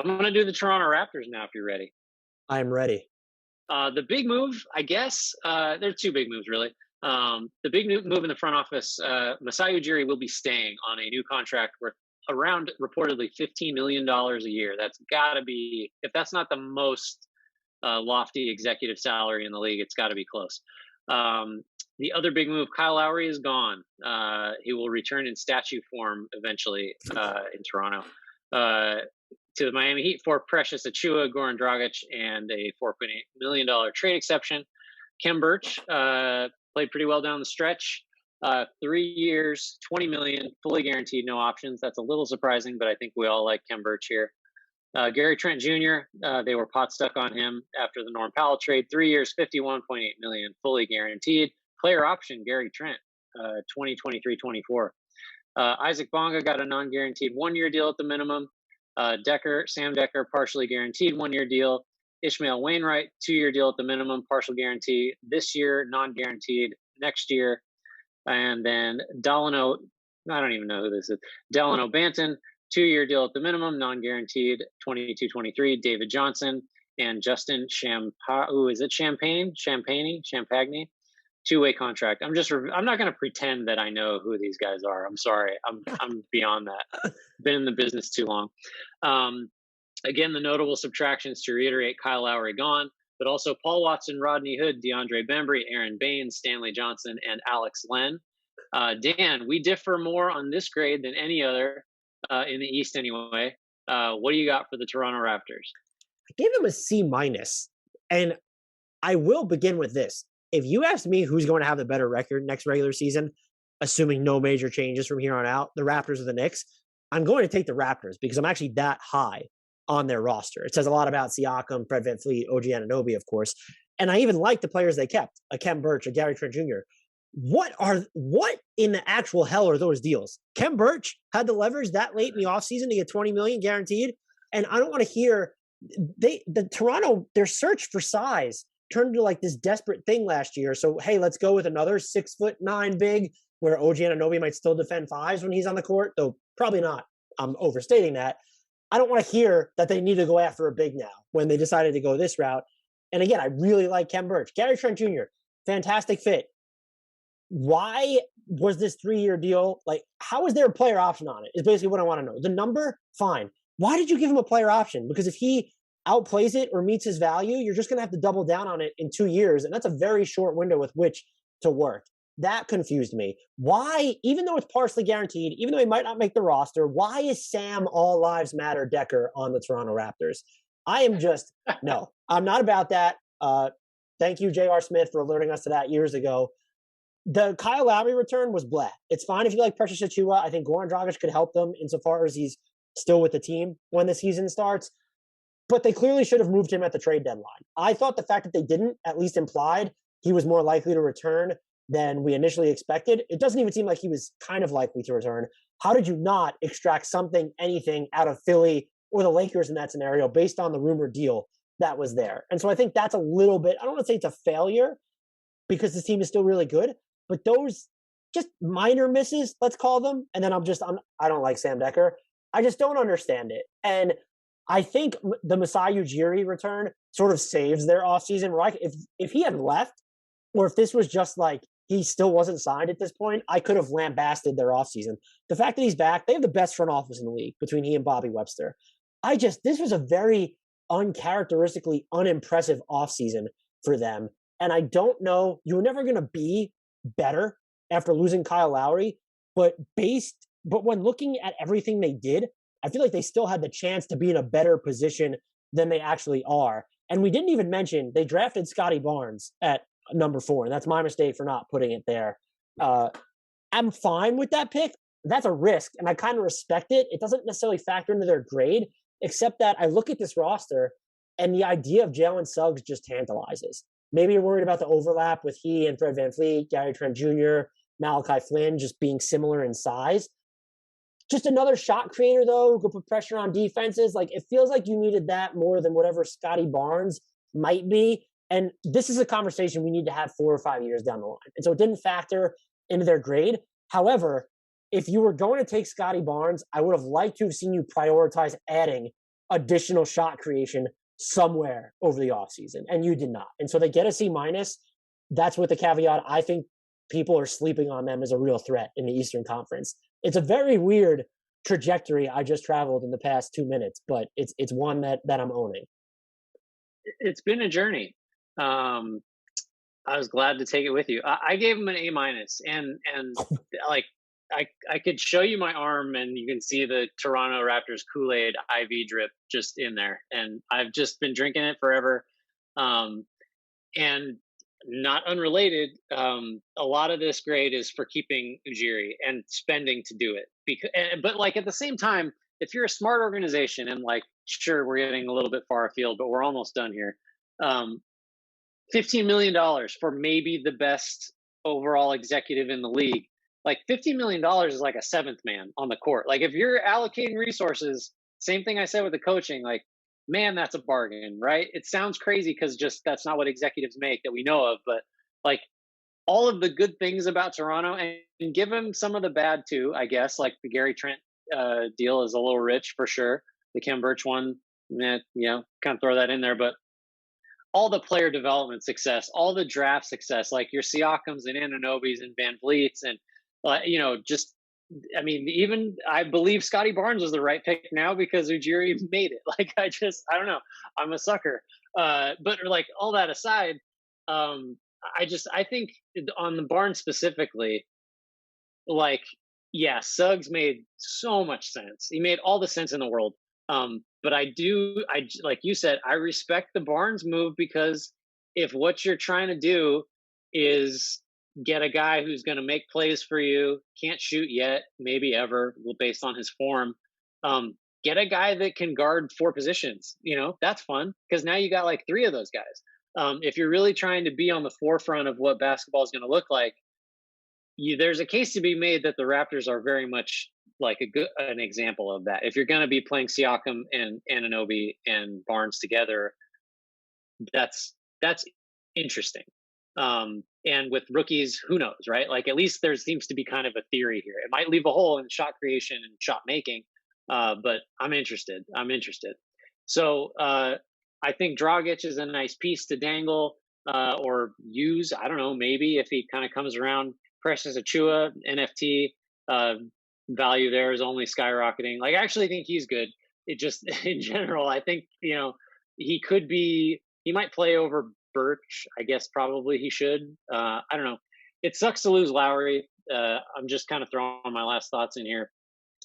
I'm going to do the Toronto Raptors now if you're ready. I'm ready. The big move, I guess, there are two big moves, really. The big move in the front office, Masai Ujiri will be staying on a new contract worth around reportedly $15 million a year. That's got to be, if that's not the most lofty executive salary in the league, it's got to be close. The other big move, Kyle Lowry is gone. He will return in statue form eventually in Toronto to the Miami Heat for Precious Achiuwa, Goran Dragic, and a $4.8 million trade exception. Khem Birch played pretty well down the stretch. 3 years, $20 million, fully guaranteed, no options. That's a little surprising, but I think we all like Khem Birch here. Gary Trent Jr., they were pot stuck on him after the Norm Powell trade. 3 years, $51.8 million, fully guaranteed. Player option, Gary Trent, 2023-24. Isaac Bonga got a non-guaranteed 1 year deal at the minimum. Sam Decker, partially guaranteed 1 year deal. Ishmael Wainwright, 2 year deal at the minimum, partial guarantee this year, non-guaranteed next year. And then Delano, I don't even know who this is. Delano Banton, 2 year deal at the minimum, non-guaranteed 22-23. David Johnson and Justin Champagne? 2-way contract. I'm not going to pretend that I know who these guys are. I'm sorry. I'm beyond that. Been in the business too long. Again, the notable subtractions to reiterate: Kyle Lowry gone, but also Paul Watson, Rodney Hood, DeAndre Bembry, Aaron Baines, Stanley Johnson, and Alex Len. Dan, we differ more on this grade than any other in the East anyway. What do you got for the Toronto Raptors? I gave him a C-, and I will begin with this. If you ask me who's going to have the better record next regular season, assuming no major changes from here on out, the Raptors or the Knicks, I'm going to take the Raptors because I'm actually that high on their roster. It says a lot about Siakam, Fred VanVleet, OG Anunoby, of course. And I even like the players they kept, a Khem Birch, a Gary Trent Jr. What in the actual hell are those deals? Khem Birch had the leverage that late in the offseason to get $20 million guaranteed. And I don't want to hear Toronto, their search for size turned into like this desperate thing last year. So, hey, let's go with another 6'9" big where OG Anunoby might still defend fives when he's on the court, though probably not. I'm overstating that. I don't want to hear that they need to go after a big now when they decided to go this route. And again, I really like Khem Birch. Gary Trent Jr., fantastic fit. Why was this 3 year deal? Like, how is there a player option on it is basically what I want to know. The number, fine. Why did you give him a player option? Because if he outplays it or meets his value, you're just going to have to double down on it in 2 years. And that's a very short window with which to work. That confused me. Why, even though it's partially guaranteed, even though he might not make the roster, why is Sam All Lives Matter Decker on the Toronto Raptors? I am just, no, I'm not about that. Thank you, J.R. Smith, for alerting us to that years ago. The Kyle Lowry return was bleh. It's fine if you like Precious Achiuwa. I think Goran Dragic could help them insofar as he's still with the team when the season starts. But they clearly should have moved him at the trade deadline. I thought the fact that they didn't at least implied he was more likely to return than we initially expected. It doesn't even seem like he was kind of likely to return. How did you not extract something, anything out of Philly or the Lakers in that scenario based on the rumored deal that was there? And so I think that's a little bit, I don't want to say it's a failure because this team is still really good, but those just minor misses, let's call them. And then I don't like Sam Decker. I just don't understand it. And I think the Masai Ujiri return sort of saves their offseason, right? If he had left, or if this was just like he still wasn't signed at this point, I could have lambasted their offseason. The fact that he's back, they have the best front office in the league between he and Bobby Webster. This was a very uncharacteristically unimpressive offseason for them. And I don't know, you were never going to be better after losing Kyle Lowry, but when looking at everything they did, I feel like they still had the chance to be in a better position than they actually are. And we didn't even mention they drafted Scottie Barnes at number 4, and that's my mistake for not putting it there. I'm fine with that pick. That's a risk, and I kind of respect it. It doesn't necessarily factor into their grade, except that I look at this roster, and the idea of Jalen Suggs just tantalizes. Maybe you're worried about the overlap with he and Fred VanVleet, Gary Trent Jr., Malachi Flynn just being similar in size. Just another shot creator, though, who could put pressure on defenses. Like, it feels like you needed that more than whatever Scottie Barnes might be. And this is a conversation we need to have 4 or 5 years down the line. And so it didn't factor into their grade. However, if you were going to take Scottie Barnes, I would have liked to have seen you prioritize adding additional shot creation somewhere over the offseason, and you did not. And so they get a C minus. That's with the caveat. I think people are sleeping on them as a real threat in the Eastern Conference. It's a very weird trajectory I just traveled in the past 2 minutes, but it's one that I'm owning. It's been a journey. I was glad to take it with you. I gave him an A minus, and like I could show you my arm, and you can see the Toronto Raptors Kool-Aid IV drip just in there, and I've just been drinking it forever. And not unrelated, a lot of this grade is for keeping Ujiri and spending to do it. But like at the same time, if you're a smart organization, and like sure we're getting a little bit far afield, but we're almost done here. $15 million for maybe the best overall executive in the league. Like $15 million is like a seventh man on the court. Like if you're allocating resources, same thing I said with the coaching, like, man, that's a bargain, right? It sounds crazy because just that's not what executives make that we know of. But like all of the good things about Toronto, and give him some of the bad too, I guess. Like the Gary Trent deal is a little rich for sure. The Khem Birch one, kind of throw that in there. But all the player development success, all the draft success, like your Siakams and Anunobis and Van Vliets, and even I believe Scottie Barnes was the right pick now because Ujiri made it. Like I don't know, I'm a sucker. But like all that aside, I think on the Barnes specifically, like yeah, Suggs made so much sense. He made all the sense in the world. But I like you said, I respect the Barnes move, because if what you're trying to do is get a guy who's going to make plays for you, can't shoot yet, maybe ever, based on his form, get a guy that can guard 4 positions. That's fun, because now you got like 3 of those guys. If you're really trying to be on the forefront of what basketball is going to look like, there's a case to be made that the Raptors are very much like an example of that. If you're going to be playing Siakam and Anunoby and Barnes together, that's interesting. And with rookies, who knows, right? Like at least there seems to be kind of a theory here. It might leave a hole in shot creation and shot making, but I'm interested. So I think Dragic is a nice piece to dangle or use. I don't know, maybe if he kind of comes around. Precious Achua, NFT, value there is only skyrocketing. Like, I actually think he's good. It just, in general, I think, he might play over Birch. I guess probably he should. I don't know. It sucks to lose Lowry. I'm just kind of throwing my last thoughts in here.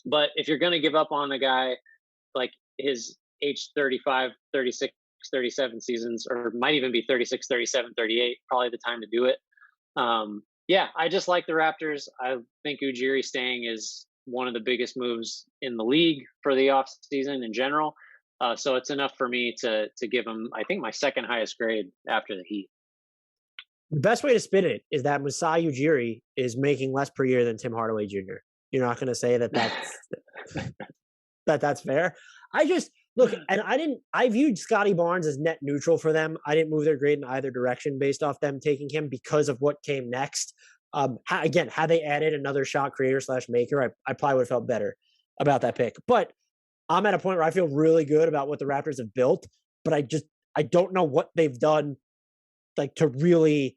But if you're going to give up on a guy like his age 35, 36, 37 seasons, or might even be 36, 37, 38, probably the time to do it. Yeah, I just like the Raptors. I think Ujiri staying is one of the biggest moves in the league for the offseason in general. So it's enough for me to give him, I think, my second highest grade after the Heat. The best way to spin it is that Masai Ujiri is making less per year than Tim Hardaway Jr. You're not going to say that's fair. Look, and I viewed Scottie Barnes as net neutral for them. I didn't move their grade in either direction based off them taking him because of what came next. Again, had they added another shot creator / maker, I probably would have felt better about that pick. But I'm at a point where I feel really good about what the Raptors have built, but I don't know what they've done like to really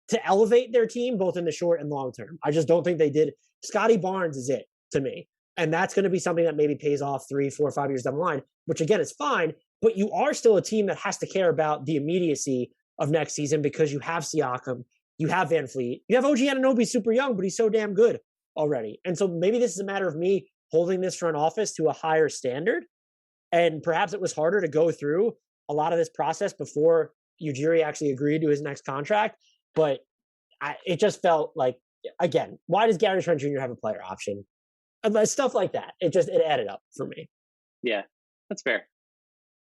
to elevate their team both in the short and long term. I just don't think they did. Scottie Barnes is it to me. And that's going to be something that maybe pays off 3, 4, 5 years down the line, which again is fine. But you are still a team that has to care about the immediacy of next season because you have Siakam, you have Van Vliet, you have OG Anunoby super young, but he's so damn good already. And so maybe this is a matter of me holding this front office to a higher standard. And perhaps it was harder to go through a lot of this process before Ujiri actually agreed to his next contract. But it just felt like, again, why does Gary Trent Jr. have a player option? Stuff like that. It added up for me. Yeah, that's fair.